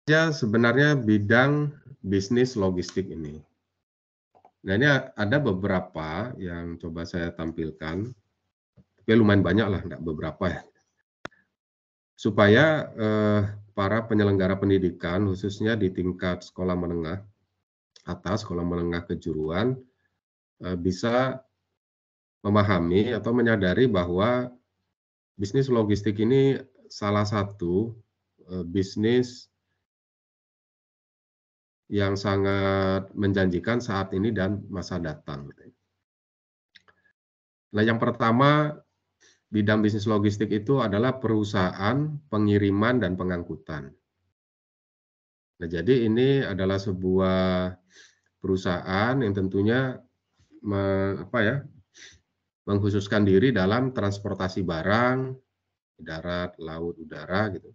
Ya, sebenarnya bidang bisnis logistik ini. Nah, ini ada beberapa yang coba saya tampilkan, tapi lumayan banyak lah, enggak beberapa ya. Supaya para penyelenggara pendidikan, khususnya di tingkat sekolah menengah atas, sekolah menengah kejuruan, bisa memahami atau menyadari bahwa bisnis logistik ini salah satu bisnis yang sangat menjanjikan saat ini dan masa datang. Nah, yang pertama, bidang bisnis logistik itu adalah perusahaan pengiriman dan pengangkutan. Nah, jadi ini adalah sebuah perusahaan yang tentunya mengkhususkan diri dalam transportasi barang, darat, laut, udara gitu.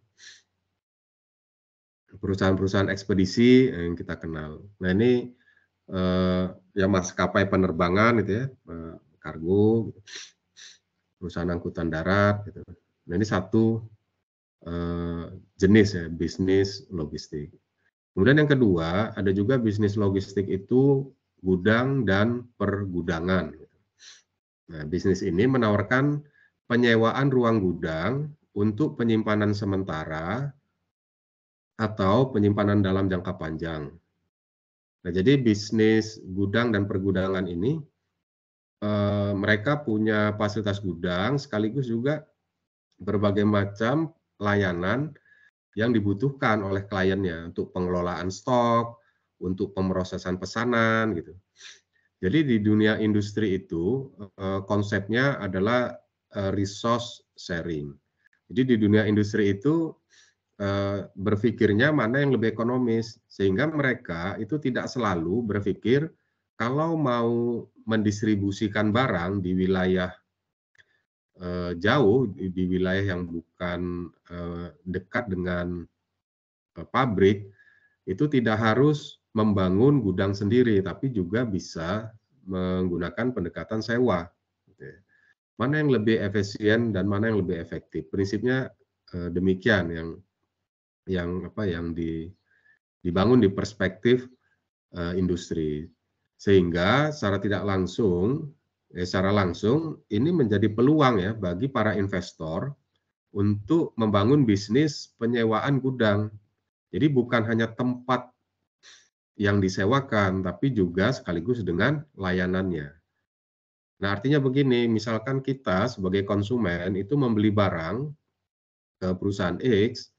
Perusahaan-perusahaan ekspedisi yang kita kenal. Nah, ini ya maskapai penerbangan gitu ya, kargo, gitu, perusahaan angkutan darat gitu. Nah, ini satu jenis ya bisnis logistik. Kemudian yang kedua, ada juga bisnis logistik itu gudang dan pergudangan. Nah, bisnis ini menawarkan penyewaan ruang gudang untuk penyimpanan sementara atau penyimpanan dalam jangka panjang. Nah, jadi bisnis gudang dan pergudangan ini mereka punya fasilitas gudang sekaligus juga berbagai macam layanan yang dibutuhkan oleh kliennya untuk pengelolaan stok, untuk pemrosesan pesanan gitu. Jadi di dunia industri itu konsepnya adalah resource sharing. Jadi di dunia industri itu berpikirnya mana yang lebih ekonomis, sehingga mereka itu tidak selalu berpikir kalau mau mendistribusikan barang di wilayah jauh, di wilayah yang bukan dekat dengan pabrik, itu tidak harus membangun gudang sendiri, tapi juga bisa menggunakan pendekatan sewa. Gitu ya. Mana yang lebih efisien dan mana yang lebih efektif. Prinsipnya demikian yang dibangun di perspektif industri. Sehingga secara langsung ini menjadi peluang ya bagi para investor untuk membangun bisnis penyewaan gudang. Jadi bukan hanya tempat yang disewakan, tapi juga sekaligus dengan layanannya. Nah, artinya begini, misalkan kita sebagai konsumen itu membeli barang ke perusahaan X,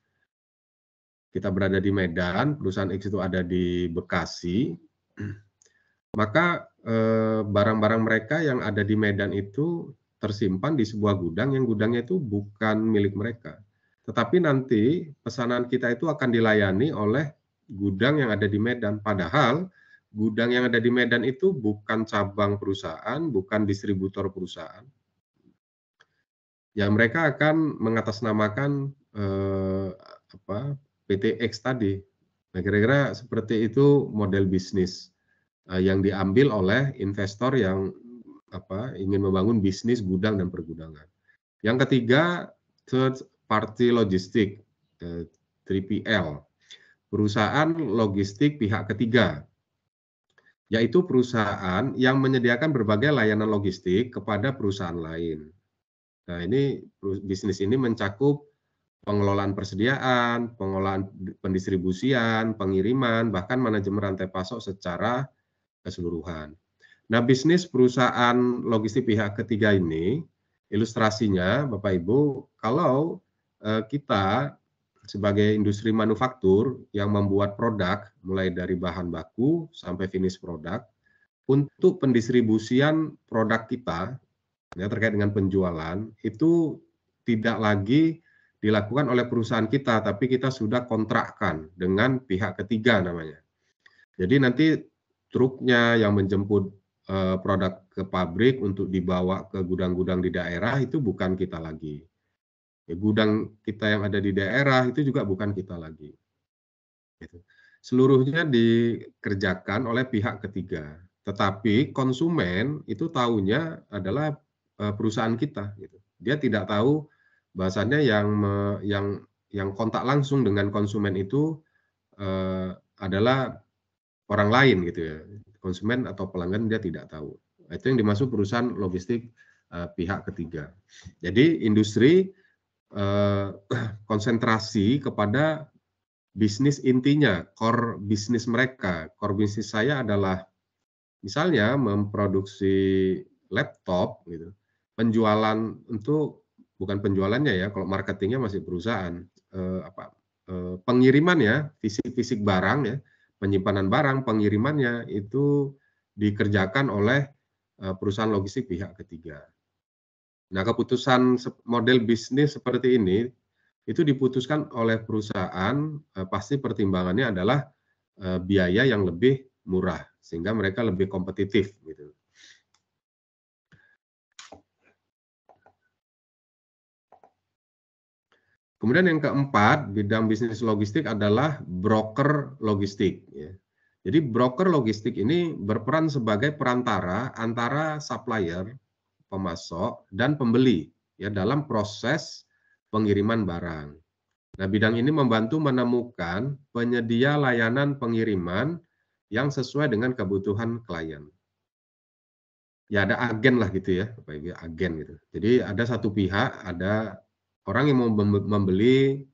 kita berada di Medan, perusahaan X itu ada di Bekasi, maka barang-barang mereka yang ada di Medan itu tersimpan di sebuah gudang yang gudangnya itu bukan milik mereka. Tetapi nanti pesanan kita itu akan dilayani oleh gudang yang ada di Medan. Padahal gudang yang ada di Medan itu bukan cabang perusahaan, bukan distributor perusahaan. Ya mereka akan mengatasnamakan PT X tadi. Nah, kira-kira seperti itu model bisnis yang diambil oleh investor yang ingin membangun bisnis gudang dan pergudangan. Yang ketiga, third party logistik, 3PL, perusahaan logistik pihak ketiga, yaitu perusahaan yang menyediakan berbagai layanan logistik kepada perusahaan lain. Nah, ini bisnis ini mencakup pengelolaan persediaan, pengelolaan pendistribusian, pengiriman, bahkan manajemen rantai pasok secara keseluruhan. Nah, bisnis perusahaan logistik pihak ketiga ini, ilustrasinya Bapak Ibu, kalau kita sebagai industri manufaktur yang membuat produk mulai dari bahan baku sampai finish produk, untuk pendistribusian produk kita ya terkait dengan penjualan itu tidak lagi dilakukan oleh perusahaan kita, tapi kita sudah kontrakkan dengan pihak ketiga namanya. Jadi nanti truknya yang menjemput produk ke pabrik untuk dibawa ke gudang-gudang di daerah itu bukan kita lagi. Ya, gudang kita yang ada di daerah itu juga bukan kita lagi. Gitu. Seluruhnya dikerjakan oleh pihak ketiga. Tetapi konsumen itu tahunya adalah perusahaan kita. Gitu. Dia tidak tahu bahwasannya yang kontak langsung dengan konsumen itu adalah orang lain gitu ya, konsumen atau pelanggan dia tidak tahu. Itu yang dimaksud perusahaan logistik pihak ketiga. Jadi industri konsentrasi kepada bisnis intinya, core bisnis mereka. Core bisnis saya adalah misalnya memproduksi laptop gitu. Penjualan untuk bukan penjualannya ya, kalau marketingnya masih perusahaan. Pengiriman ya, fisik barang ya, penyimpanan barang, pengirimannya itu dikerjakan oleh perusahaan logistik pihak ketiga. Nah, keputusan model bisnis seperti ini itu diputuskan oleh perusahaan, pasti pertimbangannya adalah biaya yang lebih murah sehingga mereka lebih kompetitif gitu. Kemudian yang keempat, bidang bisnis logistik adalah broker logistik ya. Jadi broker logistik ini berperan sebagai perantara antara supplier, pemasok dan pembeli ya dalam proses pengiriman barang. Nah, bidang ini membantu menemukan penyedia layanan pengiriman yang sesuai dengan kebutuhan klien. Ya ada agen lah gitu ya, agen gitu. Jadi ada satu pihak, ada orang yang mau membeli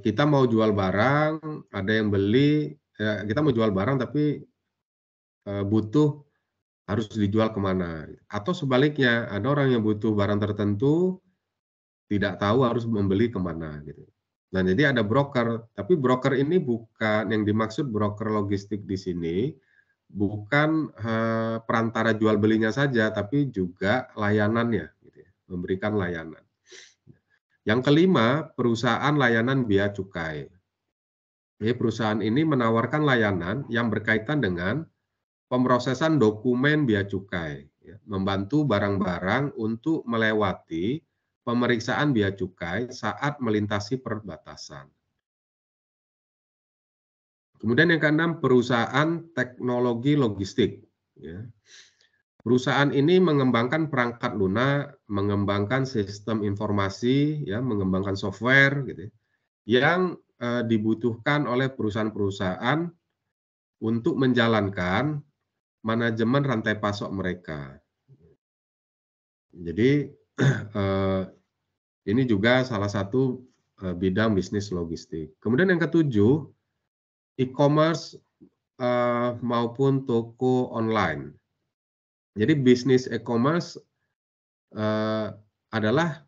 kita mau jual barang, ada yang beli, kita mau jual barang tapi butuh harus dijual kemana. Atau sebaliknya, ada orang yang butuh barang tertentu, tidak tahu harus membeli kemana gitu. Nah, jadi ada broker, tapi broker ini bukan yang dimaksud broker logistik di sini, bukan perantara jual belinya saja, tapi juga layanannya, gitu ya, memberikan layanan. Yang kelima, perusahaan layanan bea cukai. Jadi perusahaan ini menawarkan layanan yang berkaitan dengan pemrosesan dokumen bea cukai, ya, membantu barang-barang untuk melewati pemeriksaan bea cukai saat melintasi perbatasan. Kemudian yang keenam, perusahaan teknologi logistik. Ya. Perusahaan ini mengembangkan perangkat lunak, mengembangkan sistem informasi, ya, mengembangkan software, gitu, yang dibutuhkan oleh perusahaan-perusahaan untuk menjalankan manajemen rantai pasok mereka. Jadi ini juga salah satu bidang bisnis logistik. Kemudian yang ketujuh, e-commerce maupun toko online. Jadi bisnis e-commerce adalah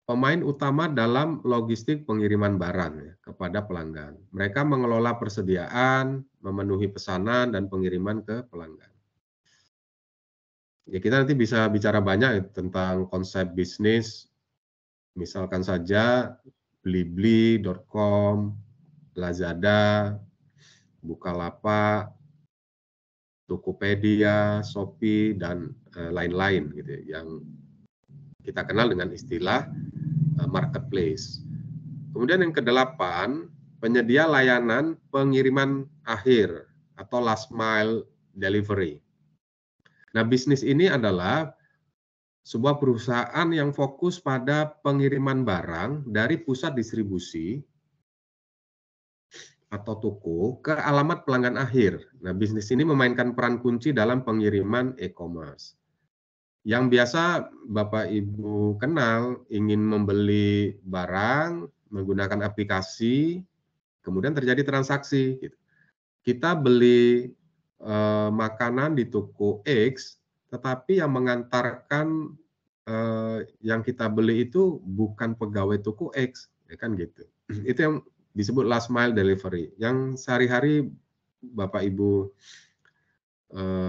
pemain utama dalam logistik pengiriman barang ya, kepada pelanggan. Mereka mengelola persediaan, memenuhi pesanan dan pengiriman ke pelanggan. Ya, kita nanti bisa bicara banyak ya, tentang konsep bisnis, misalkan saja blibli.com, Lazada, Bukalapak, Tokopedia, Shopee, dan lain-lain gitu ya, yang kita kenal dengan istilah marketplace. Kemudian yang kedelapan, penyedia layanan pengiriman akhir atau last mile delivery. Nah, bisnis ini adalah sebuah perusahaan yang fokus pada pengiriman barang dari pusat distribusi atau toko ke alamat pelanggan akhir. Nah, bisnis ini memainkan peran kunci dalam pengiriman e-commerce. Yang biasa Bapak Ibu kenal, ingin membeli barang menggunakan aplikasi, kemudian terjadi transaksi. Gitu. Kita beli makanan di toko X, tetapi yang mengantarkan yang kita beli itu bukan pegawai toko X, ya kan gitu. Itu yang disebut last mile delivery, yang sehari-hari Bapak Ibu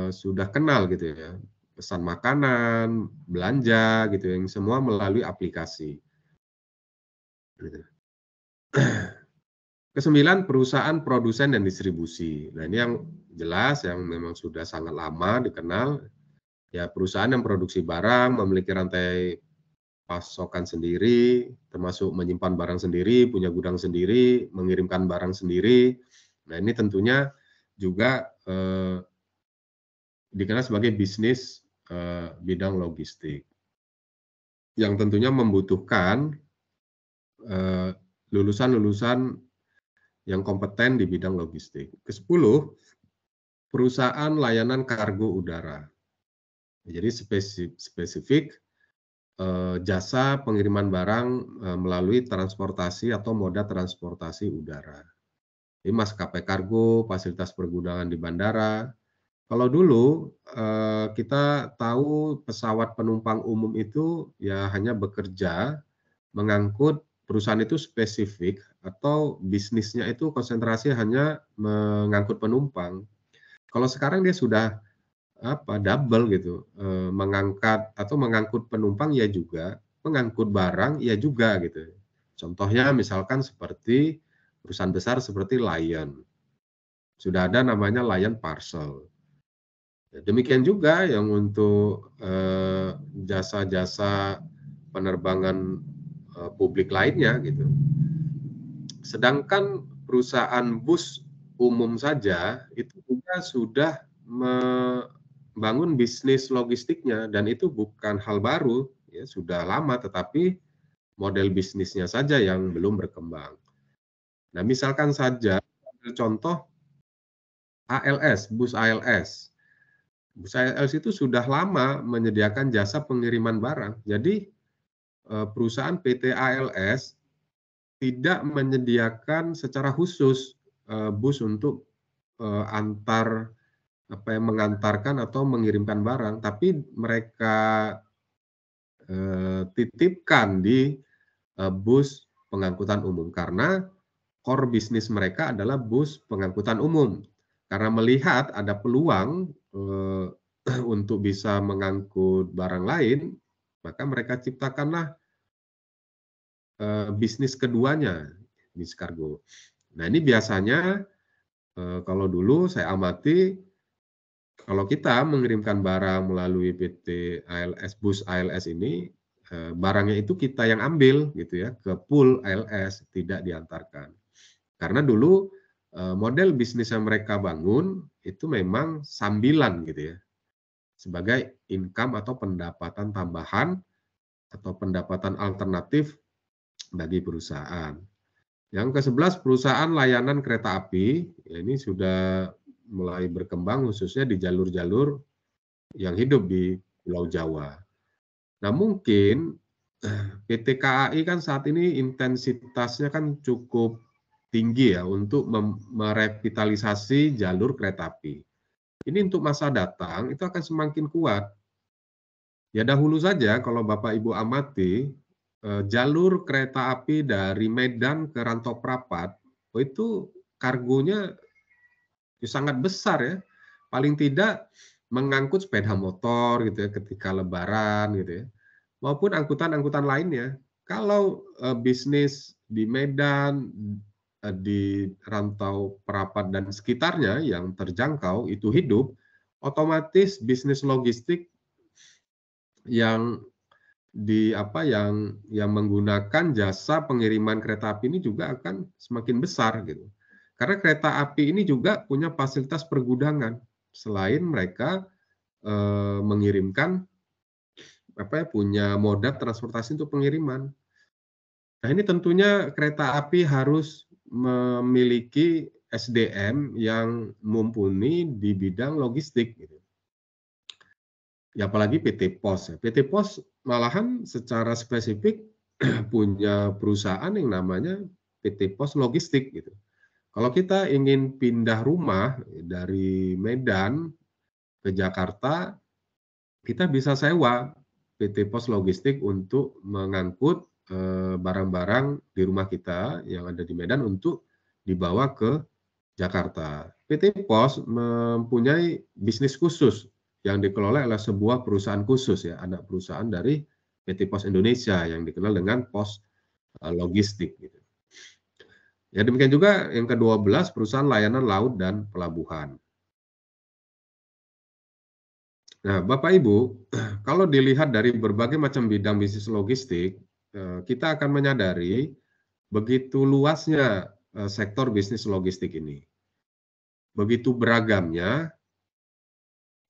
sudah kenal gitu ya, pesan makanan, belanja gitu, yang semua melalui aplikasi. Gitu. Kesembilan, perusahaan produsen dan distribusi. Nah, ini yang jelas, yang memang sudah sangat lama dikenal, ya perusahaan yang produksi barang, memiliki rantai pasokan sendiri, termasuk menyimpan barang sendiri, punya gudang sendiri, mengirimkan barang sendiri. Nah, ini tentunya juga dikenal sebagai bisnis bidang logistik, yang tentunya membutuhkan lulusan-lulusan yang kompeten di bidang logistik. Ke-10, perusahaan layanan kargo udara. Jadi spesifik jasa pengiriman barang melalui transportasi atau moda transportasi udara. Jadi maskapai kargo, fasilitas pergudangan di bandara. Kalau dulu kita tahu pesawat penumpang umum itu ya hanya bekerja mengangkut, perusahaan itu spesifik atau bisnisnya itu konsentrasi hanya mengangkut penumpang. Kalau sekarang dia sudah double gitu, mengangkat atau mengangkut penumpang ya juga, mengangkut barang ya juga gitu. Contohnya misalkan seperti perusahaan besar seperti Lion. Sudah ada namanya Lion Parcel. Demikian juga yang untuk jasa-jasa penerbangan publik lainnya gitu. Sedangkan perusahaan bus umum saja itu juga sudah membangun bisnis logistiknya, dan itu bukan hal baru, ya sudah lama, tetapi model bisnisnya saja yang belum berkembang. Nah, misalkan saja contoh ALS, bus ALS. Bus ALS itu sudah lama menyediakan jasa pengiriman barang. Jadi perusahaan PT ALS tidak menyediakan secara khusus bus untuk mengantarkan atau mengirimkan barang, tapi mereka titipkan di bus pengangkutan umum karena core bisnis mereka adalah bus pengangkutan umum. Karena melihat ada peluang untuk bisa mengangkut barang lain, maka mereka ciptakanlah bisnis keduanya, bisnis kargo. Nah, ini biasanya kalau dulu saya amati, kalau kita mengirimkan barang melalui PT ALS, bus ALS ini, barangnya itu kita yang ambil gitu ya, ke pool ALS, tidak diantarkan. Karena dulu model bisnis yang mereka bangun itu memang sambilan gitu ya, sebagai income atau pendapatan tambahan atau pendapatan alternatif bagi perusahaan. Yang ke-11, perusahaan layanan kereta api. Ya, ini sudah mulai berkembang khususnya di jalur-jalur yang hidup di Pulau Jawa. Nah, mungkin PT KAI kan saat ini intensitasnya kan cukup tinggi ya untuk merevitalisasi jalur kereta api. Ini untuk masa datang itu akan semakin kuat. Ya dahulu saja kalau Bapak Ibu amati, jalur kereta api dari Medan ke Rantau Prapat, itu kargonya sangat besar ya. Paling tidak mengangkut sepeda motor gitu ya ketika lebaran gitu ya, maupun angkutan-angkutan lainnya. Kalau bisnis di Medan, di Rantau Prapat dan sekitarnya yang terjangkau itu hidup, otomatis bisnis logistik yang yang menggunakan jasa pengiriman kereta api ini juga akan semakin besar gitu. Karena kereta api ini juga punya fasilitas pergudangan selain mereka mengirimkan punya moda transportasi untuk pengiriman. Nah, ini tentunya kereta api harus memiliki SDM yang mumpuni di bidang logistik gitu. Ya apalagi PT Pos. PT Pos malahan secara spesifik punya perusahaan yang namanya PT Pos Logistik gitu. Kalau kita ingin pindah rumah dari Medan ke Jakarta, kita bisa sewa PT Pos Logistik untuk mengangkut barang-barang di rumah kita yang ada di Medan untuk dibawa ke Jakarta. PT Pos mempunyai bisnis khusus yang dikelola oleh sebuah perusahaan khusus ya, anak perusahaan dari PT Pos Indonesia yang dikenal dengan Pos Logistik gitu. Ya demikian juga yang ke-12, perusahaan layanan laut dan pelabuhan. Nah, Bapak Ibu, kalau dilihat dari berbagai macam bidang bisnis logistik, kita akan menyadari begitu luasnya sektor bisnis logistik ini. Begitu beragamnya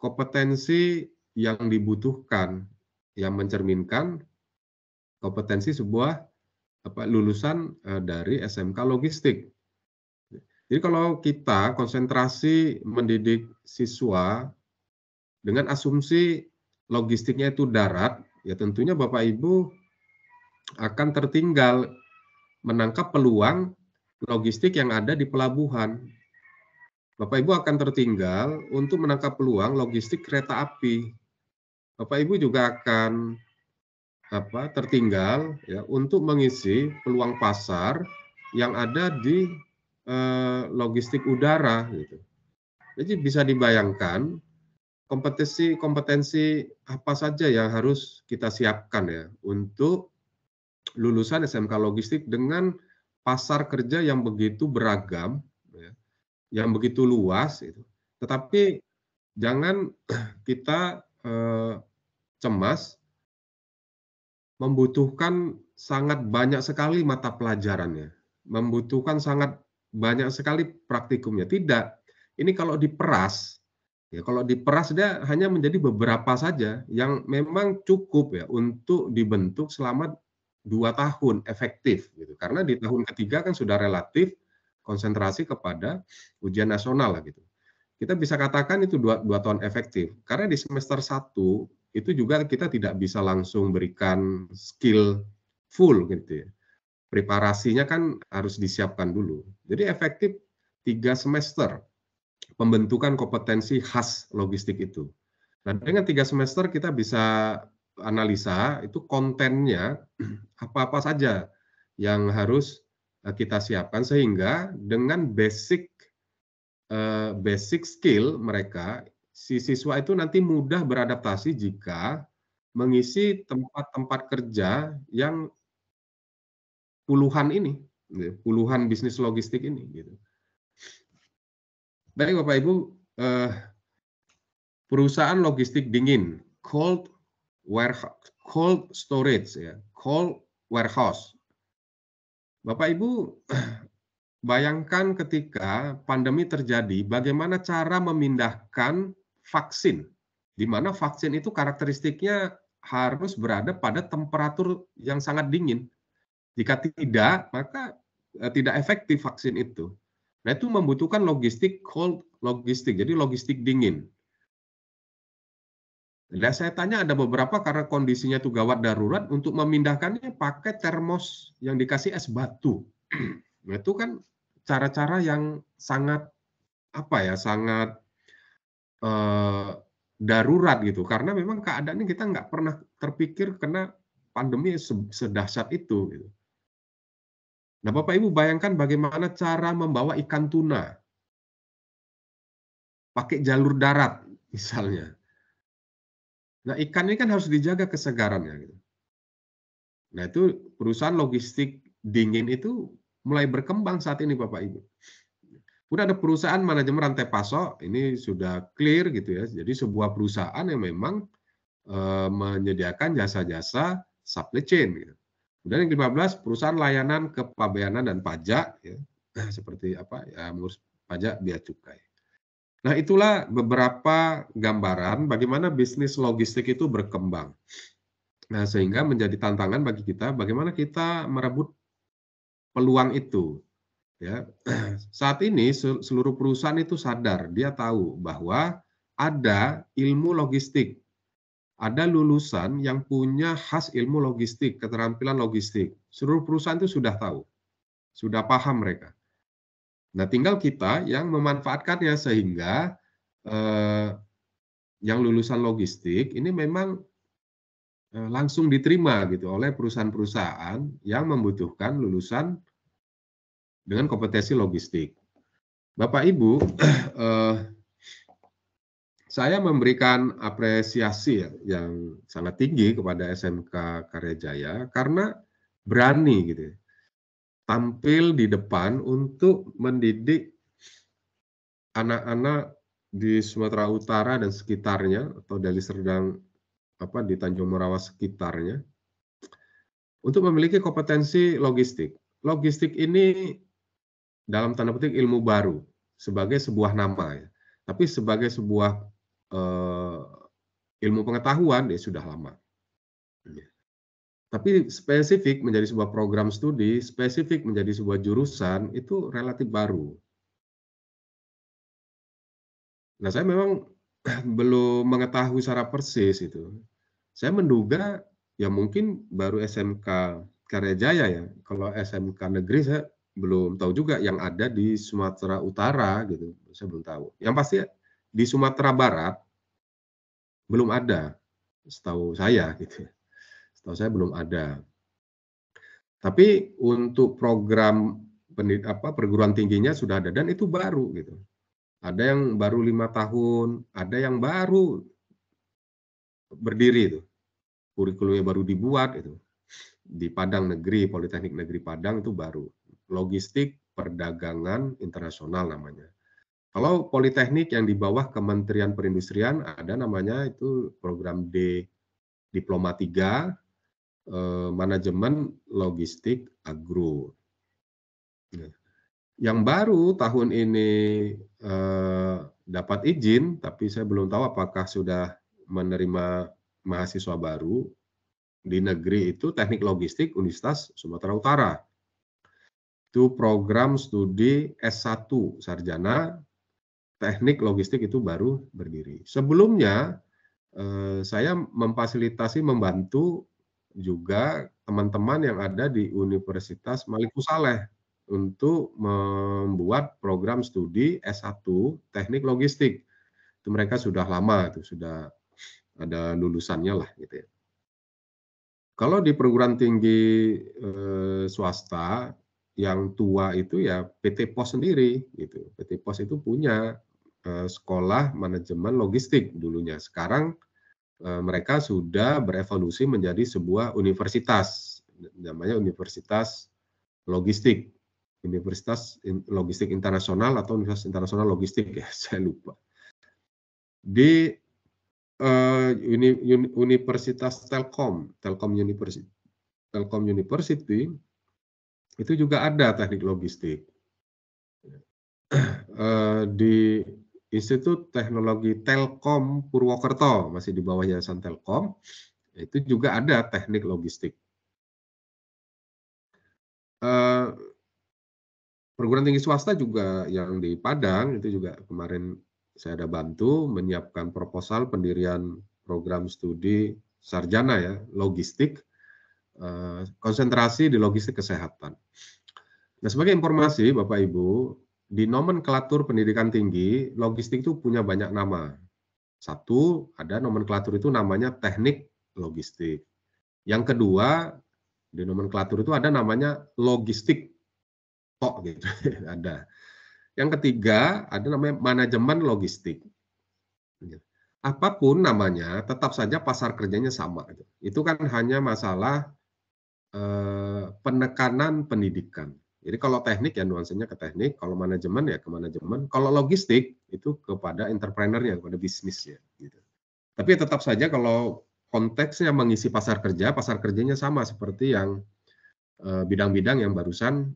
kompetensi yang dibutuhkan, yang mencerminkan kompetensi sebuah lulusan dari SMK Logistik. Jadi kalau kita konsentrasi mendidik siswa dengan asumsi logistiknya itu darat, ya tentunya Bapak Ibu akan tertinggal menangkap peluang logistik yang ada di pelabuhan. Bapak Ibu akan tertinggal untuk menangkap peluang logistik kereta api. Bapak Ibu juga akan tertinggal ya untuk mengisi peluang pasar yang ada di logistik udara gitu. Jadi bisa dibayangkan kompetensi apa saja yang harus kita siapkan ya untuk lulusan SMK Logistik dengan pasar kerja yang begitu beragam, ya, yang begitu luas itu. Tetapi jangan kita cemas, membutuhkan sangat banyak sekali mata pelajarannya, membutuhkan sangat banyak sekali praktikumnya. Tidak, ini kalau diperas, ya kalau diperas dia hanya menjadi beberapa saja yang memang cukup ya untuk dibentuk selama 2 tahun efektif gitu. Karena di tahun ketiga kan sudah relatif konsentrasi kepada ujian nasional lah gitu. Kita bisa katakan itu 2 tahun efektif. Karena di semester 1 itu juga kita tidak bisa langsung berikan skill full gitu ya. Preparasinya kan harus disiapkan dulu. Jadi efektif 3 semester pembentukan kompetensi khas logistik itu. Nah, dengan 3 semester kita bisa analisa itu kontennya apa-apa saja yang harus kita siapkan sehingga dengan basic skill mereka, si siswa itu nanti mudah beradaptasi jika mengisi tempat-tempat kerja yang puluhan ini, puluhan bisnis logistik ini gitu. Baik Bapak Ibu, perusahaan logistik dingin, cold storage ya, cold warehouse. Bapak Ibu bayangkan ketika pandemi terjadi, bagaimana cara memindahkan vaksin, di mana vaksin itu karakteristiknya harus berada pada temperatur yang sangat dingin. Jika tidak, maka tidak efektif vaksin itu. Nah, itu membutuhkan logistik cold logistik, jadi logistik dingin. Dan saya tanya ada beberapa karena kondisinya itu gawat darurat, untuk memindahkannya pakai termos yang dikasih es batu. Nah, itu kan cara-cara yang sangat sangat darurat gitu. Karena memang keadaannya kita nggak pernah terpikir karena pandemi sedahsyat itu. Gitu. Nah, Bapak Ibu bayangkan bagaimana cara membawa ikan tuna pakai jalur darat misalnya. Nah, ikan ini kan harus dijaga kesegarannya. Gitu. Nah, itu perusahaan logistik dingin itu mulai berkembang saat ini, Bapak Ibu. Udah ada perusahaan manajemen rantai pasok, ini sudah clear gitu ya. Jadi sebuah perusahaan yang memang menyediakan jasa-jasa supply chain. Gitu. Dan yang ke-15 perusahaan layanan kepabeanan dan pajak, ya, seperti mengurus pajak bea cukai. Nah, itulah beberapa gambaran bagaimana bisnis logistik itu berkembang. Nah, sehingga menjadi tantangan bagi kita bagaimana kita merebut peluang itu. Ya, saat ini seluruh perusahaan itu sadar, dia tahu bahwa ada ilmu logistik, ada lulusan yang punya khas ilmu logistik, keterampilan logistik. Seluruh perusahaan itu sudah tahu, sudah paham mereka. Nah, tinggal kita yang memanfaatkannya sehingga yang lulusan logistik ini memang langsung diterima gitu oleh perusahaan-perusahaan yang membutuhkan lulusan dengan kompetensi logistik. Bapak Ibu, saya memberikan apresiasi yang sangat tinggi kepada SMK Karya Jaya karena berani gitu, tampil di depan untuk mendidik anak-anak di Sumatera Utara dan sekitarnya atau Deli Serdang di Tanjung Morawa sekitarnya untuk memiliki kompetensi logistik. Logistik ini dalam tanda petik ilmu baru sebagai sebuah nama ya, tapi sebagai sebuah ilmu pengetahuan sudah lama. Tapi spesifik menjadi sebuah program studi, spesifik menjadi sebuah jurusan, itu relatif baru. Nah, saya memang belum mengetahui secara persis itu. Saya menduga ya mungkin baru SMK Karyajaya ya. Kalau SMK negeri saya belum tahu juga yang ada di Sumatera Utara gitu. Saya belum tahu. Yang pasti di Sumatera Barat belum ada, setahu saya gitu. Setahu saya belum ada. Tapi untuk program perguruan tingginya sudah ada dan itu baru gitu. Ada yang baru 5 tahun, ada yang baru berdiri itu, kurikulumnya baru dibuat itu. Di Padang Negeri, Politeknik Negeri Padang itu baru. Logistik Perdagangan Internasional namanya. Kalau Politeknik yang di bawah Kementerian Perindustrian ada namanya itu program D Diploma 3 Manajemen Logistik Agro. Nah, yang baru tahun ini dapat izin, tapi saya belum tahu apakah sudah menerima mahasiswa baru di negeri itu Teknik Logistik Universitas Sumatera Utara. Itu program studi S1 sarjana Teknik Logistik itu baru berdiri. Sebelumnya saya memfasilitasi membantu juga teman-teman yang ada di Universitas Maliku Saleh untuk membuat program studi S1 Teknik Logistik. Itu mereka sudah lama, itu sudah ada lulusannya lah gitu ya. Kalau di perguruan tinggi swasta yang tua itu ya PT Pos sendiri gitu. PT Pos itu punya sekolah manajemen logistik dulunya. Sekarang mereka sudah berevolusi menjadi sebuah universitas, namanya Universitas Logistik. Universitas Logistik Internasional atau Universitas Internasional Logistik ya, saya lupa. Di Universitas Telkom University itu juga ada teknik logistik. Di Institut Teknologi Telkom Purwokerto, masih di bawah Yayasan Telkom, itu juga ada teknik logistik. Perguruan tinggi swasta juga yang di Padang, itu juga kemarin saya ada bantu menyiapkan proposal pendirian program studi sarjana ya, logistik, konsentrasi di logistik kesehatan. Nah, sebagai informasi Bapak Ibu, di nomenklatur pendidikan tinggi, logistik itu punya banyak nama. Satu, ada nomenklatur itu namanya teknik logistik. Yang kedua, di nomenklatur itu ada namanya logistik tok gitu, ada. Yang ketiga, ada namanya manajemen logistik. Apapun namanya, tetap saja pasar kerjanya sama. Itu kan hanya masalah penekanan pendidikan. Jadi kalau teknik ya nuansanya ke teknik, kalau manajemen ya ke manajemen, kalau logistik itu kepada entrepreneurnya, kepada bisnisnya. Gitu. Tapi tetap saja kalau konteksnya mengisi pasar kerjanya sama seperti yang bidang-bidang yang barusan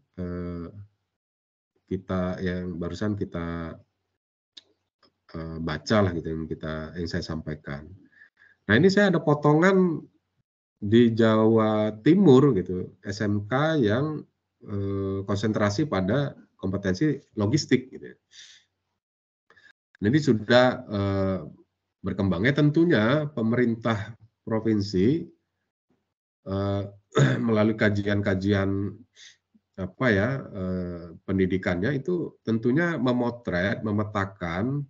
kita baca lah gitu yang saya sampaikan. Nah ini saya ada potongan di Jawa Timur gitu SMK yang konsentrasi pada kompetensi logistik gitu ya. Nah, ini sudah berkembangnya tentunya pemerintah provinsi melalui kajian-kajian pendidikannya itu tentunya memetakan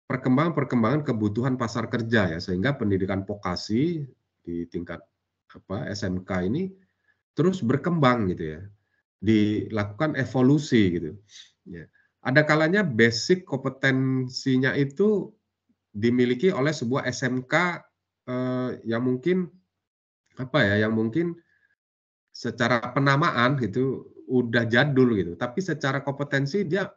perkembangan kebutuhan pasar kerja ya sehingga pendidikan vokasi di tingkat SMK ini terus berkembang gitu ya, dilakukan evolusi gitu. Ya. Ada kalanya basic kompetensinya itu dimiliki oleh sebuah SMK yang mungkin yang mungkin secara penamaan gitu udah jadul gitu, tapi secara kompetensi dia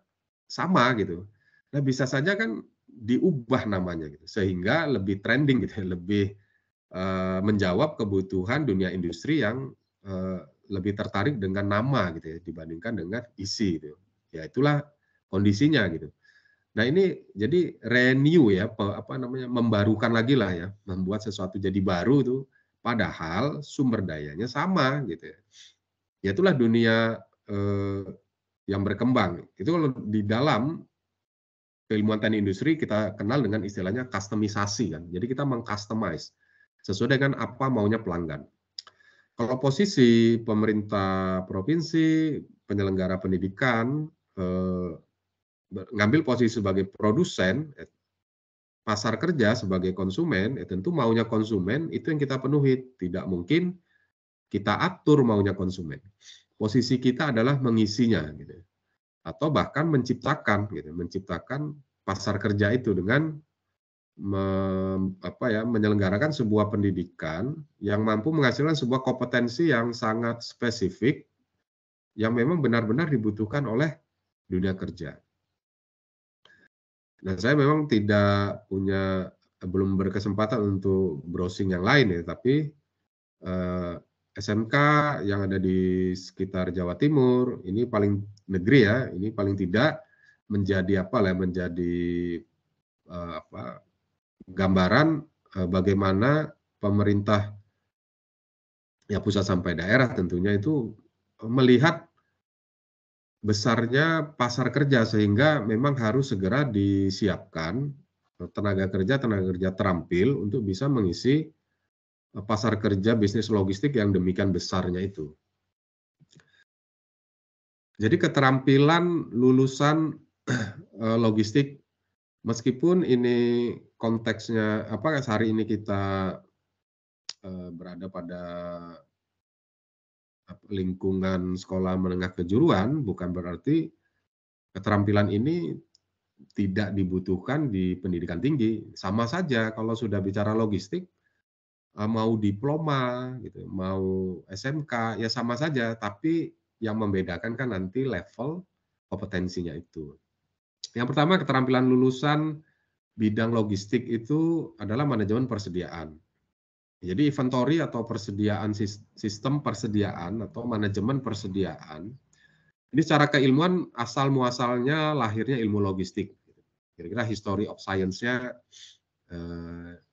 sama gitu. Nah bisa saja kan diubah namanya gitu, sehingga lebih trending gitu, lebih menjawab kebutuhan dunia industri yang lebih tertarik dengan nama gitu ya dibandingkan dengan isi gitu. Ya itulah kondisinya gitu. Nah ini jadi renew ya membarukan lagi lah ya, membuat sesuatu jadi baru itu padahal sumber dayanya sama gitu ya. Ya itulah dunia yang berkembang. Itu kalau di dalam keilmuan teknik industri kita kenal dengan istilahnya customisasi kan. Jadi kita mengcustomize sesuai dengan apa maunya pelanggan. Kalau posisi pemerintah provinsi, penyelenggara pendidikan, ngambil posisi sebagai produsen, pasar kerja sebagai konsumen, ya tentu maunya konsumen itu yang kita penuhi. Tidak mungkin kita atur maunya konsumen. Posisi kita adalah mengisinya, gitu. Atau bahkan menciptakan, gitu, menciptakan pasar kerja itu dengan menyelenggarakan sebuah pendidikan yang mampu menghasilkan sebuah kompetensi yang sangat spesifik yang memang benar-benar dibutuhkan oleh dunia kerja. Nah, saya memang belum berkesempatan untuk browsing yang lain ya, tapi SMK yang ada di sekitar Jawa Timur ini paling negeri ya, ini paling tidak menjadi gambaran bagaimana pemerintah ya pusat sampai daerah tentunya itu melihat besarnya pasar kerja sehingga memang harus segera disiapkan tenaga kerja terampil untuk bisa mengisi pasar kerja bisnis logistik yang demikian besarnya itu. Jadi keterampilan lulusan logistik, meskipun ini konteksnya hari ini kita berada pada lingkungan sekolah menengah kejuruan, bukan berarti keterampilan ini tidak dibutuhkan di pendidikan tinggi. Sama saja kalau sudah bicara logistik, mau diploma, gitu, mau SMK, ya sama saja. Tapi yang membedakan kan nanti level kompetensinya itu. Yang pertama, keterampilan lulusan bidang logistik itu adalah manajemen persediaan. Jadi inventory atau persediaan, sistem persediaan atau manajemen persediaan, ini secara keilmuan asal muasalnya lahirnya ilmu logistik. Kira-kira history of science-nya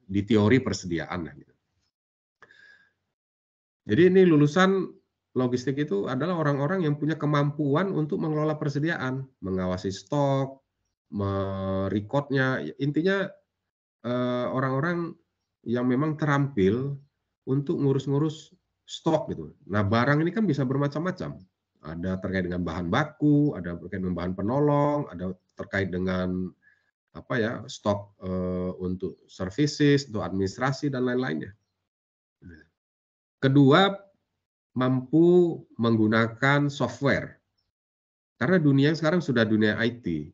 di teori persediaan. Jadi ini lulusan logistik itu adalah orang-orang yang punya kemampuan untuk mengelola persediaan, mengawasi stok, merekodnya, intinya orang-orang yang memang terampil untuk ngurus-ngurus stok gitu. Nah, barang ini kan bisa bermacam-macam. Ada terkait dengan bahan baku, ada terkait dengan bahan penolong, ada terkait dengan stok untuk services, untuk administrasi dan lain-lainnya. Kedua, mampu menggunakan software. Karena dunia sekarang sudah dunia IT.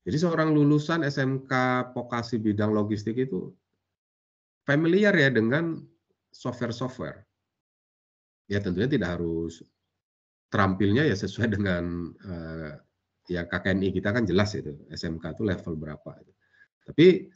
Jadi seorang lulusan SMK vokasi bidang logistik itu familiar ya dengan software-software. Ya tentunya tidak harus terampilnya ya sesuai dengan ya KKNI kita kan jelas itu SMK itu level berapa. Tapi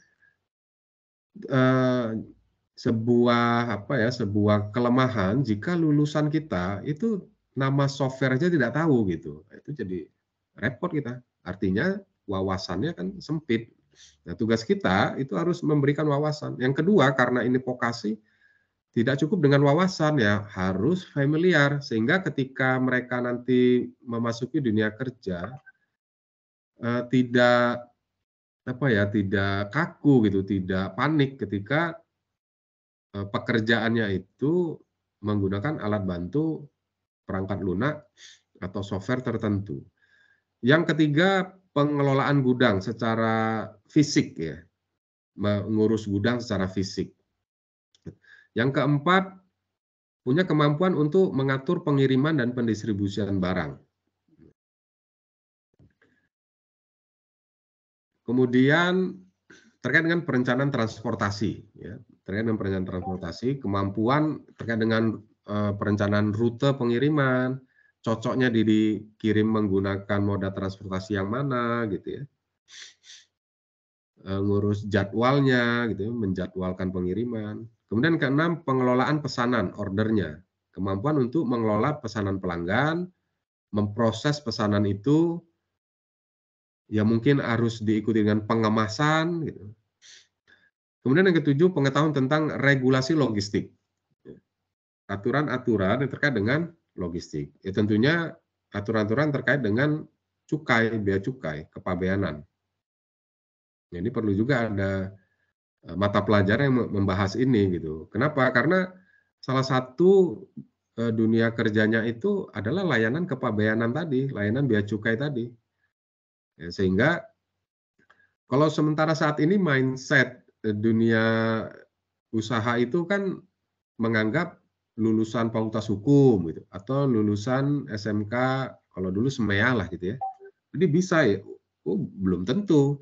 sebuah kelemahan jika lulusan kita itu nama software aja tidak tahu gitu. Itu jadi repot kita. Artinya wawasannya kan sempit. Nah, tugas kita itu harus memberikan wawasan. Yang kedua, karena ini vokasi, tidak cukup dengan wawasan ya, harus familiar sehingga ketika mereka nanti memasuki dunia kerja tidak kaku gitu, tidak panik ketika pekerjaannya itu menggunakan alat bantu perangkat lunak atau software tertentu. Yang ketiga, pengelolaan gudang secara fisik ya, mengurus gudang secara fisik. Yang keempat, punya kemampuan untuk mengatur pengiriman dan pendistribusian barang. Kemudian terkait dengan perencanaan transportasi, ya, terkait dengan perencanaan transportasi, kemampuan terkait dengan perencanaan rute pengiriman, cocoknya dikirim menggunakan moda transportasi yang mana, gitu ya, ngurus jadwalnya, gitu, ya, menjadwalkan pengiriman. Kemudian keenam, pengelolaan pesanan, ordernya, kemampuan untuk mengelola pesanan pelanggan, memproses pesanan itu, ya mungkin harus diikuti dengan pengemasan, gitu. Kemudian yang ketujuh, pengetahuan tentang regulasi logistik. Aturan-aturan yang terkait dengan logistik. Ya tentunya aturan-aturan terkait dengan cukai, bea cukai, kepabeanan. Jadi perlu juga ada mata pelajaran yang membahas ini gitu. Kenapa? Karena salah satu dunia kerjanya itu adalah layanan kepabeanan tadi, layanan bea cukai tadi. Ya, sehingga kalau sementara saat ini mindset dunia usaha itu kan menganggap lulusan fakultas hukum gitu atau lulusan SMK, kalau dulu SMEA lah gitu ya. Jadi bisa ya? Oh, belum tentu.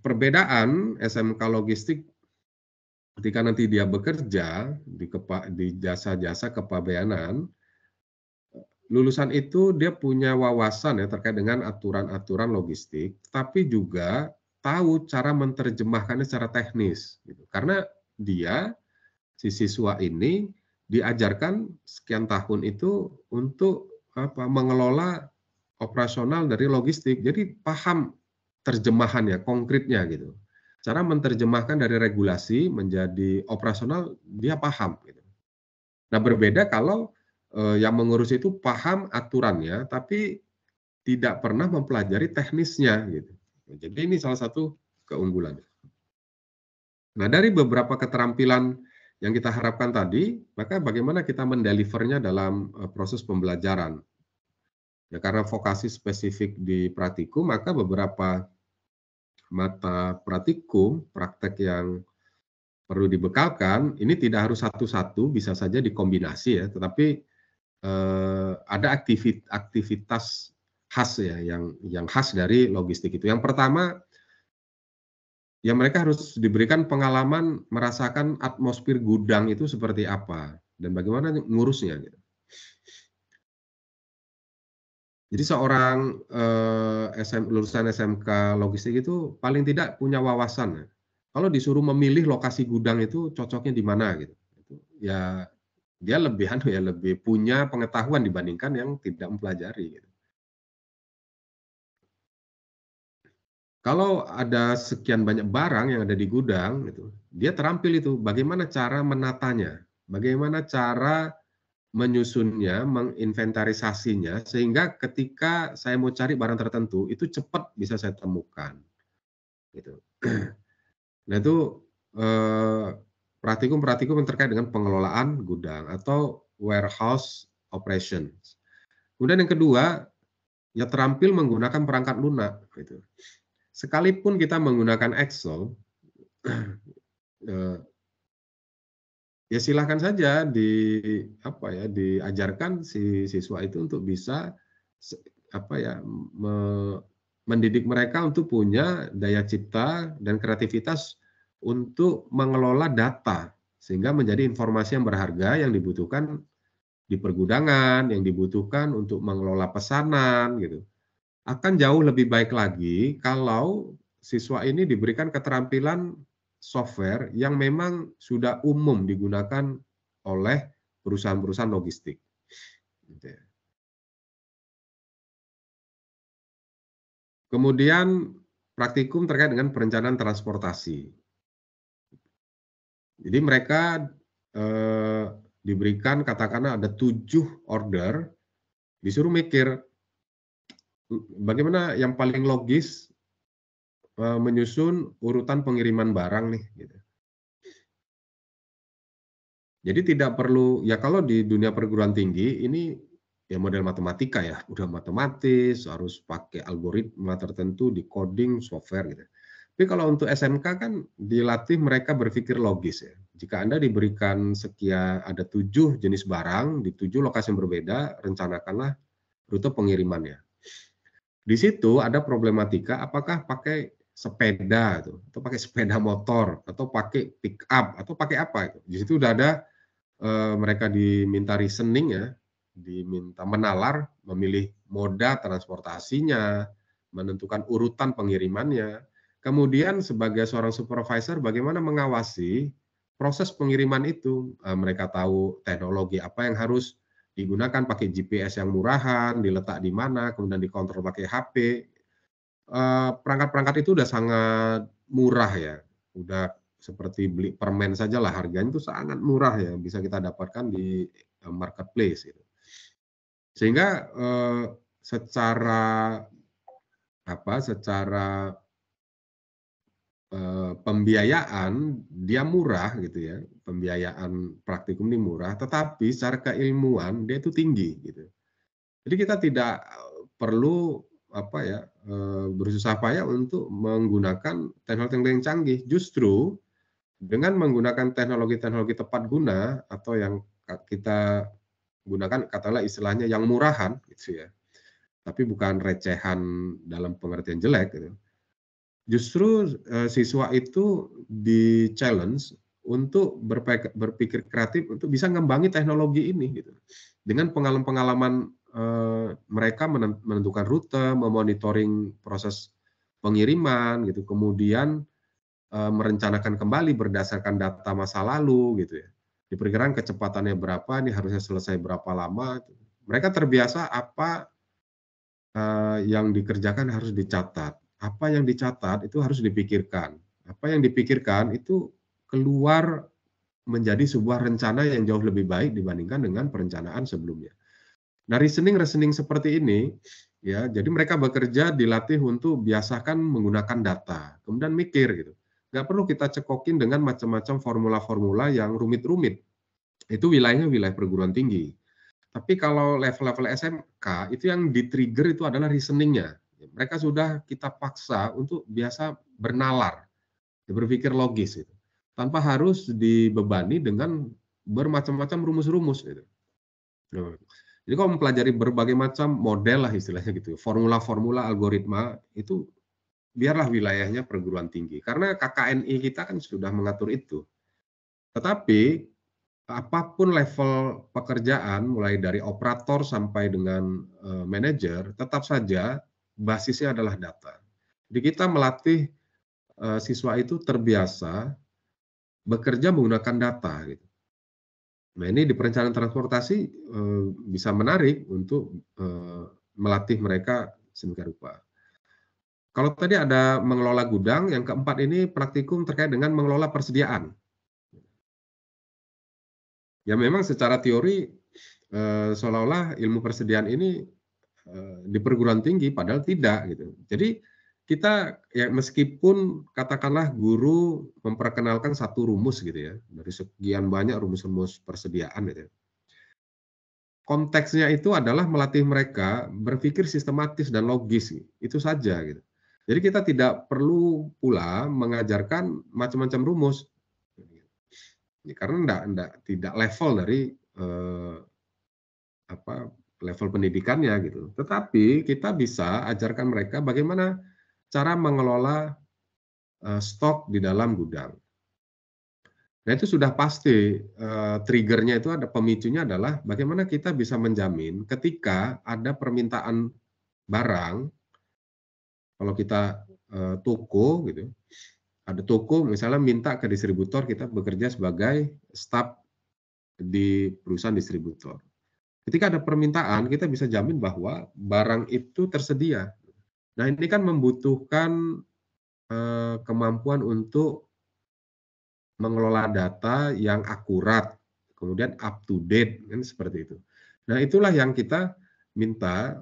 Perbedaan SMK logistik ketika nanti dia bekerja di jasa-jasa kepabeanan, lulusan itu dia punya wawasan ya terkait dengan aturan-aturan logistik, tapi juga tahu cara menerjemahkannya secara teknis gitu. Karena dia, si siswa ini diajarkan sekian tahun itu untuk mengelola operasional dari logistik. Jadi paham terjemahannya, konkretnya gitu. Cara menerjemahkan dari regulasi menjadi operasional dia paham gitu. Nah, berbeda kalau yang mengurus itu paham aturannya, tapi tidak pernah mempelajari teknisnya gitu. Jadi ini salah satu keunggulan. Nah, dari beberapa keterampilan yang kita harapkan tadi, maka bagaimana kita mendelivernya dalam proses pembelajaran. Ya, karena vokasi spesifik di praktikum, maka beberapa mata praktikum, praktek yang perlu dibekalkan, ini tidak harus satu-satu, bisa saja dikombinasi ya, tetapi ada aktivitas khas ya, yang khas dari logistik itu. Yang pertama, ya mereka harus diberikan pengalaman merasakan atmosfer gudang itu seperti apa, dan bagaimana ngurusnya gitu. Jadi seorang lulusan SMK logistik itu paling tidak punya wawasan ya. Kalau disuruh memilih lokasi gudang itu cocoknya di mana gitu. Ya dia lebih lebih punya pengetahuan dibandingkan yang tidak mempelajari gitu. Kalau ada sekian banyak barang yang ada di gudang gitu, dia terampil itu bagaimana cara menatanya, bagaimana cara menyusunnya, menginventarisasinya, sehingga ketika saya mau cari barang tertentu, itu cepat bisa saya temukan, gitu. Nah itu, eee, praktikum-praktikum yang terkait dengan pengelolaan gudang atau warehouse operations. Kemudian yang kedua, ya terampil menggunakan perangkat lunak, gitu. Sekalipun kita menggunakan Excel, eee, ya silakan saja diajarkan si siswa itu untuk bisa se apa ya, me mendidik mereka untuk punya daya cipta dan kreativitas untuk mengelola data, sehingga menjadi informasi yang berharga yang dibutuhkan di pergudangan, yang dibutuhkan untuk mengelola pesanan gitu. Akan jauh lebih baik lagi kalau siswa ini diberikan keterampilan software yang memang sudah umum digunakan oleh perusahaan-perusahaan logistik, gitu ya. Kemudian praktikum terkait dengan perencanaan transportasi. Jadi mereka, eee, diberikan katakanlah ada 7 order, disuruh mikir, bagaimana yang paling logis, menyusun urutan pengiriman barang nih, gitu. Jadi tidak perlu ya kalau di dunia perguruan tinggi ini ya model matematika ya, udah matematis, harus pakai algoritma tertentu, di coding software gitu. Tapi kalau untuk SMK kan dilatih mereka berpikir logis ya. Jika Anda diberikan sekian ada 7 jenis barang di 7 lokasi yang berbeda, rencanakanlah rute pengirimannya. Di situ ada problematika apakah pakai sepeda tuh, atau pakai sepeda motor, atau pakai pick up, atau pakai apa itu. Di situ udah ada mereka diminta reasoning ya, diminta menalar, memilih moda transportasinya, menentukan urutan pengirimannya. Kemudian sebagai seorang supervisor bagaimana mengawasi proses pengiriman itu. Mereka tahu teknologi apa yang harus digunakan, pakai GPS yang murahan, diletak di mana, kemudian dikontrol pakai HP. Perangkat-perangkat itu udah sangat murah ya, udah seperti beli permen sajalah, harganya itu sangat murah ya, bisa kita dapatkan di marketplace gitu. Sehingga secara pembiayaan dia murah gitu ya, pembiayaan praktikum ini murah, tetapi secara keilmuan dia itu tinggi gitu. Jadi kita tidak perlu bersusah payah untuk menggunakan teknologi yang canggih. Justru dengan menggunakan teknologi-teknologi tepat guna atau yang kita gunakan katakanlah istilahnya yang murahan gitu ya, tapi bukan recehan dalam pengertian jelek gitu. Justru siswa itu di-challenge untuk berpikir kreatif untuk bisa ngembangin teknologi ini gitu. Dengan pengalaman-pengalaman mereka menentukan rute, memonitoring proses pengiriman gitu, kemudian merencanakan kembali berdasarkan data masa lalu gitu ya. Diperkirakan kecepatannya berapa, ini harusnya selesai berapa lama. Mereka terbiasa apa yang dikerjakan harus dicatat. Apa yang dicatat itu harus dipikirkan. Apa yang dipikirkan itu keluar menjadi sebuah rencana yang jauh lebih baik dibandingkan dengan perencanaan sebelumnya. Nah, reasoning seperti ini, ya, jadi mereka bekerja dilatih untuk biasakan menggunakan data, kemudian mikir gitu. Nggak perlu kita cekokin dengan macam-macam formula-formula yang rumit-rumit. Itu wilayahnya wilayah perguruan tinggi. Tapi kalau level-level SMK, itu yang di-trigger itu adalah reasoning-nya. Mereka sudah kita paksa untuk biasa bernalar, berpikir logis gitu. Tanpa harus dibebani dengan bermacam-macam rumus-rumus gitu. Jadi kalau mempelajari berbagai macam model lah istilahnya gitu, formula-formula, algoritma, itu biarlah wilayahnya perguruan tinggi. Karena KKNI kita kan sudah mengatur itu. Tetapi apapun level pekerjaan, mulai dari operator sampai dengan manajer, tetap saja basisnya adalah data. Jadi kita melatih siswa itu terbiasa bekerja menggunakan data gitu. Nah, ini di perencanaan transportasi bisa menarik untuk melatih mereka sedemikian rupa. Kalau tadi ada mengelola gudang, yang keempat ini praktikum terkait dengan mengelola persediaan. Ya memang secara teori seolah-olah ilmu persediaan ini di perguruan tinggi, padahal tidak gitu. Jadi kita ya meskipun katakanlah guru memperkenalkan satu rumus gitu ya, dari sekian banyak rumus-rumus persediaan gitu ya. Konteksnya itu adalah melatih mereka berpikir sistematis dan logis, itu saja gitu. Jadi kita tidak perlu pula mengajarkan macam-macam rumus, karena tidak level dari level pendidikannya gitu. Tetapi kita bisa ajarkan mereka bagaimana cara mengelola stok di dalam gudang. Nah itu sudah pasti triggernya itu ada pemicunya adalah bagaimana kita bisa menjamin ketika ada permintaan barang, kalau kita toko gitu, ada toko misalnya minta ke distributor, kita bekerja sebagai staf di perusahaan distributor. Ketika ada permintaan, kita bisa jamin bahwa barang itu tersedia. Nah ini kan membutuhkan kemampuan untuk mengelola data yang akurat, kemudian up to date, kan seperti itu. Nah itulah yang kita minta,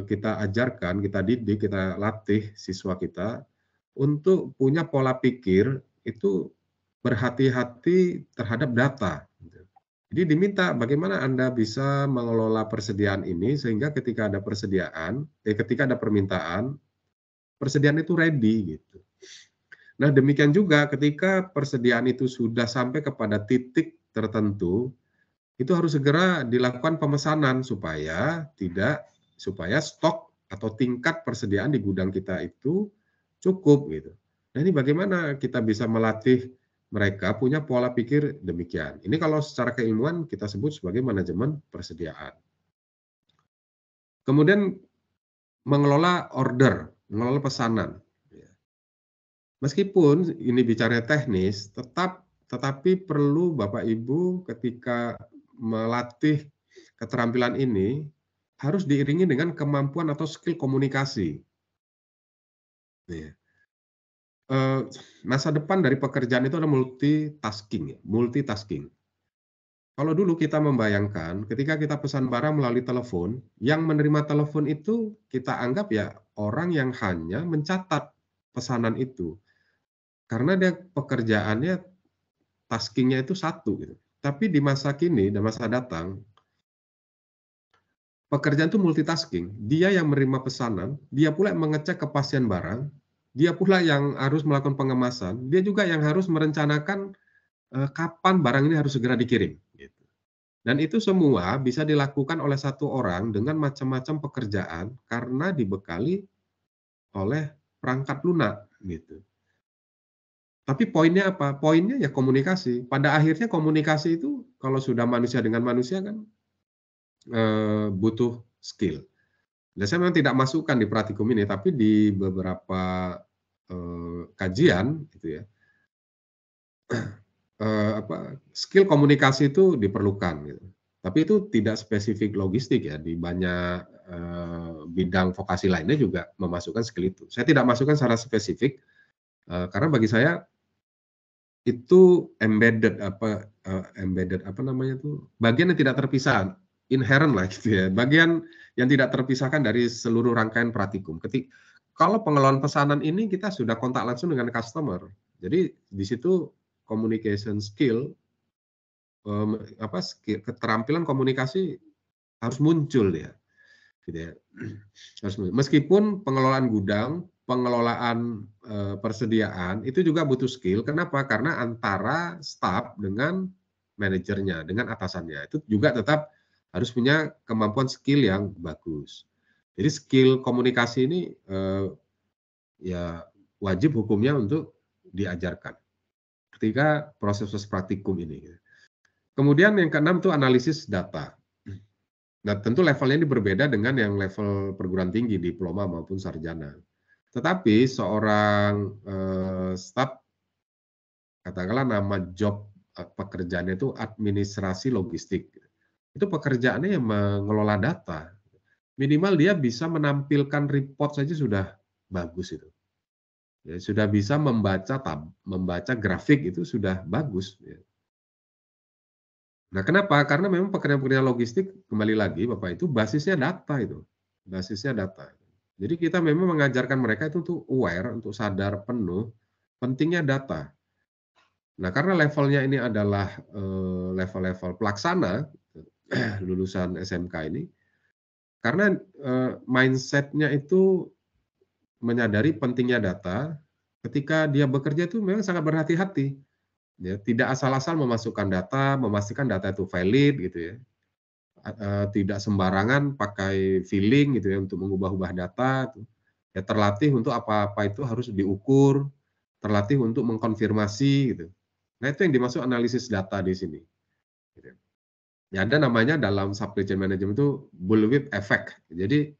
kita ajarkan, kita didik, kita latih siswa kita untuk punya pola pikir itu berhati-hati terhadap data. Jadi diminta bagaimana Anda bisa mengelola persediaan ini sehingga ketika ada ketika ada permintaan, persediaan itu ready gitu. Nah, demikian juga ketika persediaan itu sudah sampai kepada titik tertentu, itu harus segera dilakukan pemesanan supaya stok atau tingkat persediaan di gudang kita itu cukup gitu. Nah, ini bagaimana kita bisa melatih mereka punya pola pikir demikian. Ini kalau secara keilmuan kita sebut sebagai manajemen persediaan. Kemudian mengelola order, mengelola pesanan. Meskipun ini bicara teknis, tetapi perlu Bapak Ibu ketika melatih keterampilan ini harus diiringi dengan kemampuan atau skill komunikasi. Iya. Masa depan dari pekerjaan itu adalah multitasking ya, multitasking. Kalau dulu kita membayangkan ketika kita pesan barang melalui telepon, yang menerima telepon itu kita anggap ya orang yang hanya mencatat pesanan itu. Karena dia pekerjaannya, taskingnya itu satu gitu. Tapi di masa kini dan masa datang, pekerjaan itu multitasking. Dia yang menerima pesanan, dia pula yang mengecek kepastian barang, dia pula yang harus melakukan pengemasan, dia juga yang harus merencanakan, kapan barang ini harus segera dikirim, gitu. Dan itu semua bisa dilakukan oleh satu orang dengan macam-macam pekerjaan karena dibekali oleh perangkat lunak, gitu. Tapi poinnya apa? Poinnya ya komunikasi. Pada akhirnya komunikasi itu kalau sudah manusia dengan manusia kan, butuh skill. Dan saya memang tidak masukkan di praktikum ini, tapi di beberapa, kajian gitu ya, skill komunikasi itu diperlukan gitu. Tapi itu tidak spesifik logistik ya, di banyak, bidang vokasi lainnya juga memasukkan skill itu. Saya tidak masukkan secara spesifik, karena bagi saya itu embedded apa namanya tuh, bagian yang tidak terpisah, inherent lah gitu ya, bagian yang tidak terpisahkan dari seluruh rangkaian praktikum. Kalau pengelolaan pesanan ini kita sudah kontak langsung dengan customer, jadi di situ communication skill, keterampilan komunikasi harus muncul ya, gitu ya. Meskipun pengelolaan gudang, pengelolaan, persediaan itu juga butuh skill, kenapa? Karena antara staf dengan manajernya, dengan atasannya, itu juga tetap harus punya kemampuan skill yang bagus. Jadi skill komunikasi ini, ya wajib hukumnya untuk diajarkan ketika proses praktikum ini. Kemudian yang keenam itu analisis data. Nah, tentu levelnya ini berbeda dengan yang level perguruan tinggi, diploma maupun sarjana. Tetapi seorang, staf, katakanlah nama job, pekerjaannya itu administrasi logistik. Itu pekerjaannya yang mengelola data. Minimal dia bisa menampilkan report saja sudah bagus itu. Ya, sudah bisa membaca grafik itu sudah bagus, ya. Nah, kenapa? Karena memang pekerjaan-pekerjaan logistik, kembali lagi Bapak, itu basisnya data itu, basisnya data. Jadi kita memang mengajarkan mereka itu untuk aware, untuk sadar penuh pentingnya data. Nah, karena levelnya ini adalah, level-level pelaksana, lulusan SMK ini, karena, mindset-nya itu menyadari pentingnya data, ketika dia bekerja itu memang sangat berhati-hati, ya, tidak asal-asal memasukkan data, memastikan data itu valid gitu ya. Tidak sembarangan pakai feeling gitu ya untuk mengubah-ubah data tuh. Ya terlatih untuk apa-apa itu harus diukur, terlatih untuk mengkonfirmasi gitu. Nah, itu yang dimaksud analisis data di sini, gitu. Ya ada namanya dalam supply chain management itu bullwhip effect. Jadi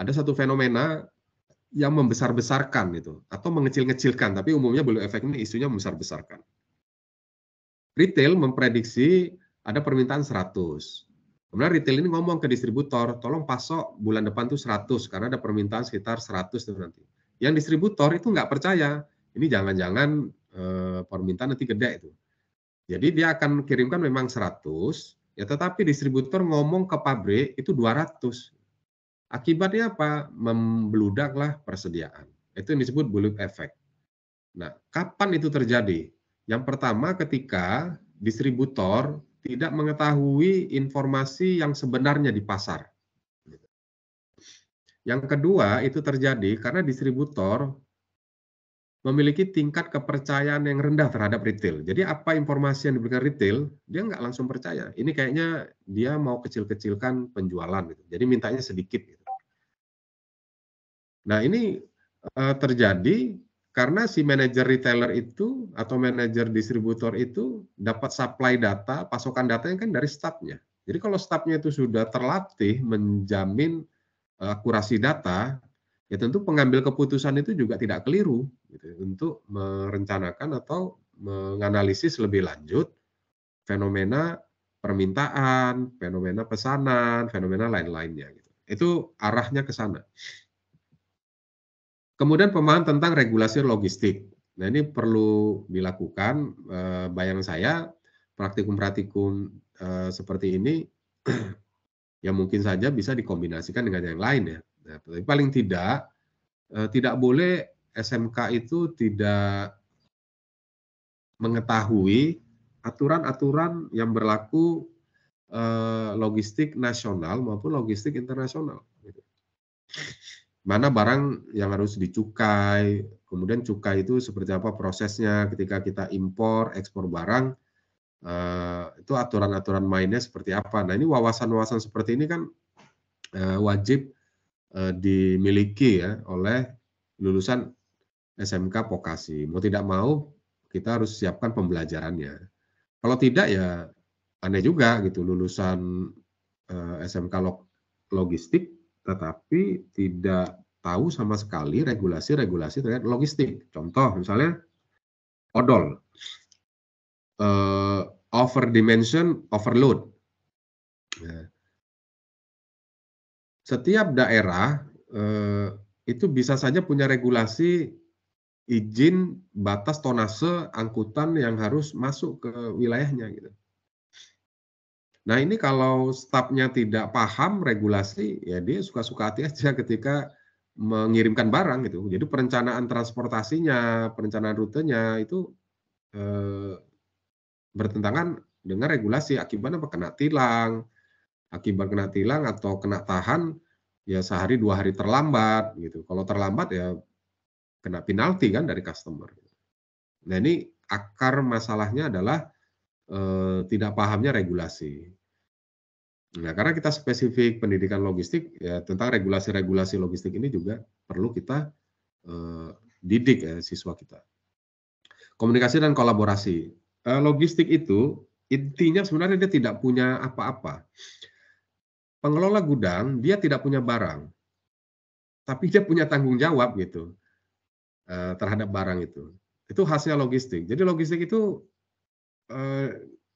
ada satu fenomena yang membesar-besarkan itu atau mengecil-ngecilkan, tapi umumnya bullwhip effect ini isunya membesar-besarkan. Retail memprediksi ada permintaan 100. Kemudian retail ini ngomong ke distributor, tolong pasok bulan depan tuh 100 karena ada permintaan sekitar 100 tuh nanti. Yang distributor itu nggak percaya, ini jangan-jangan, permintaan nanti gede itu. Jadi dia akan kirimkan memang 100, ya tetapi distributor ngomong ke pabrik itu 200. Akibatnya apa? Membludaklah persediaan. Itu yang disebut bullwhip effect. Nah, kapan itu terjadi? Yang pertama ketika distributor tidak mengetahui informasi yang sebenarnya di pasar. Yang kedua itu terjadi karena distributor memiliki tingkat kepercayaan yang rendah terhadap retail. Jadi apa informasi yang diberikan retail, dia nggak langsung percaya. Ini kayaknya dia mau kecil-kecilkan penjualan gitu. Jadi mintanya sedikit gitu. Nah, ini, terjadi karena si manajer retailer itu atau manajer distributor itu dapat supply data, pasokan datanya kan dari stafnya. Jadi kalau stafnya itu sudah terlatih menjamin, akurasi data, ya tentu pengambil keputusan itu juga tidak keliru gitu ya, untuk merencanakan atau menganalisis lebih lanjut fenomena permintaan, fenomena pesanan, fenomena lain-lainnya gitu. Itu arahnya ke sana. Kemudian pemahaman tentang regulasi logistik. Nah, ini perlu dilakukan, bayangan saya praktikum-praktikum, seperti ini ya mungkin saja bisa dikombinasikan dengan yang lain ya. Nah, tapi paling tidak, tidak boleh SMK itu tidak mengetahui aturan-aturan yang berlaku, logistik nasional maupun logistik internasional, gitu. Mana barang yang harus dicukai, kemudian cukai itu seperti apa prosesnya ketika kita impor, ekspor barang, itu aturan-aturan mainnya seperti apa. Nah, ini wawasan-wawasan seperti ini kan, wajib, dimiliki ya oleh lulusan SMK vokasi. Mau tidak mau kita harus siapkan pembelajarannya. Kalau tidak ya aneh juga gitu lulusan, SMK logistik tetapi tidak tahu sama sekali regulasi-regulasi terkait logistik. Contoh misalnya odol, over dimension overload. Nah, setiap daerah, itu bisa saja punya regulasi izin batas tonase angkutan yang harus masuk ke wilayahnya gitu. Nah, ini kalau stafnya tidak paham regulasi, ya dia suka-suka hati aja ketika mengirimkan barang gitu. Jadi perencanaan transportasinya, perencanaan rutenya itu, eee, bertentangan dengan regulasi. Akibatnya apa? Kena tilang, akibat kena tilang atau kena tahan, ya sehari 2 hari terlambat gitu. Kalau terlambat ya kena penalti kan dari customer. Nah, ini akar masalahnya adalah, tidak pahamnya regulasi. Nah, karena kita spesifik pendidikan logistik, ya tentang regulasi-regulasi logistik ini juga perlu kita, didik ya siswa kita. Komunikasi dan kolaborasi. Logistik itu intinya sebenarnya dia tidak punya apa-apa. Pengelola gudang dia tidak punya barang, tapi dia punya tanggung jawab gitu, terhadap barang itu. Itu khasnya logistik. Jadi logistik itu,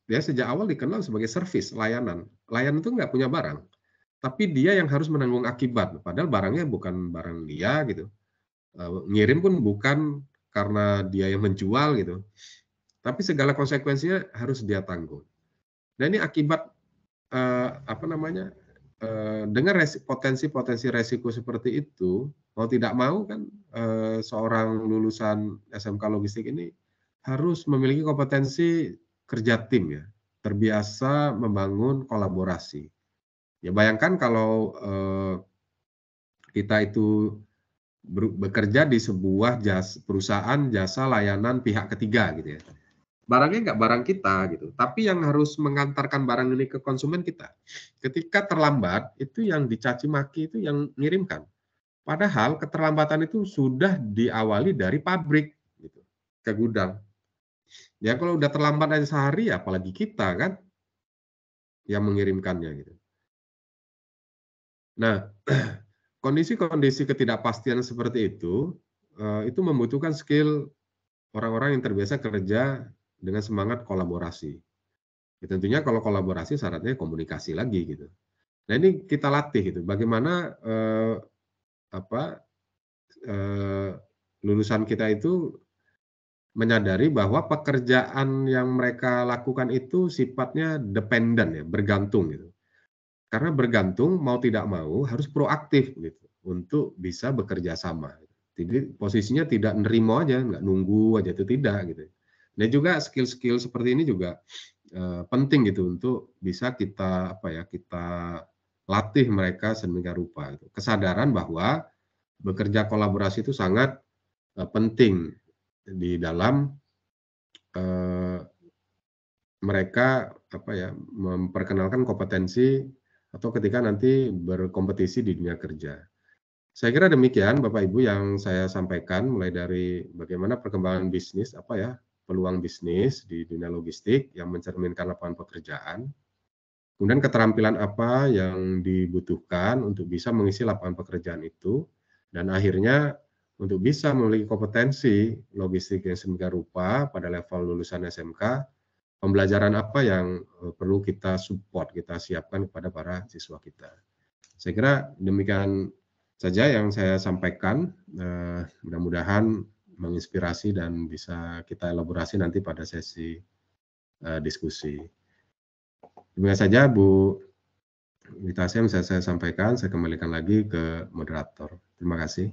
dia sejak awal dikenal sebagai servis, layanan. Layanan itu nggak punya barang. Tapi dia yang harus menanggung akibat, padahal barangnya bukan barang dia gitu, ngirim pun bukan karena dia yang menjual gitu, tapi segala konsekuensinya harus dia tanggung. Nah, ini akibat, apa namanya, dengan potensi-potensi resiko seperti itu, mau tidak mau kan, seorang lulusan SMK logistik ini harus memiliki kompetensi kerja tim ya, terbiasa membangun kolaborasi. Ya bayangkan kalau, kita itu bekerja di sebuah perusahaan jasa layanan pihak ketiga gitu ya. Barangnya nggak barang kita gitu, tapi yang harus mengantarkan barang ini ke konsumen kita. Ketika terlambat, itu yang dicaci maki itu yang ngirimkan. Padahal keterlambatan itu sudah diawali dari pabrik gitu, ke gudang. Ya kalau udah terlambat aja sehari, apalagi kita kan yang mengirimkannya gitu. Nah, kondisi-kondisi ketidakpastian seperti itu membutuhkan skill orang-orang yang terbiasa kerja dengan semangat kolaborasi. Ya, tentunya kalau kolaborasi syaratnya komunikasi lagi gitu. Nah, ini kita latih gitu, bagaimana, apa, eee, lulusan kita itu menyadari bahwa pekerjaan yang mereka lakukan itu sifatnya dependen ya, bergantung gitu. Karena bergantung mau tidak mau harus proaktif gitu, untuk bisa bekerja sama. Jadi posisinya tidak nerimo aja, nggak nunggu aja, itu tidak gitu. Dan juga skill-skill seperti ini juga, penting gitu untuk bisa kita, apa ya, kita latih mereka sedemikian rupa gitu. Kesadaran bahwa bekerja kolaborasi itu sangat, penting di dalam, eee, mereka, apa ya, memperkenalkan kompetensi atau ketika nanti berkompetisi di dunia kerja. Saya kira demikian Bapak Ibu yang saya sampaikan mulai dari bagaimana perkembangan bisnis, apa ya, peluang bisnis di dunia logistik yang mencerminkan lapangan pekerjaan, kemudian keterampilan apa yang dibutuhkan untuk bisa mengisi lapangan pekerjaan itu, dan akhirnya untuk bisa memiliki kompetensi logistik yang sedemikian rupa pada level lulusan SMK, pembelajaran apa yang, perlu kita support, kita siapkan kepada para siswa kita. Saya kira demikian saja yang saya sampaikan, mudah-mudahan menginspirasi dan bisa kita elaborasi nanti pada sesi diskusi. Demikian saja Bu Wita Asih yang bisa saya sampaikan, saya kembalikan lagi ke moderator. Terima kasih.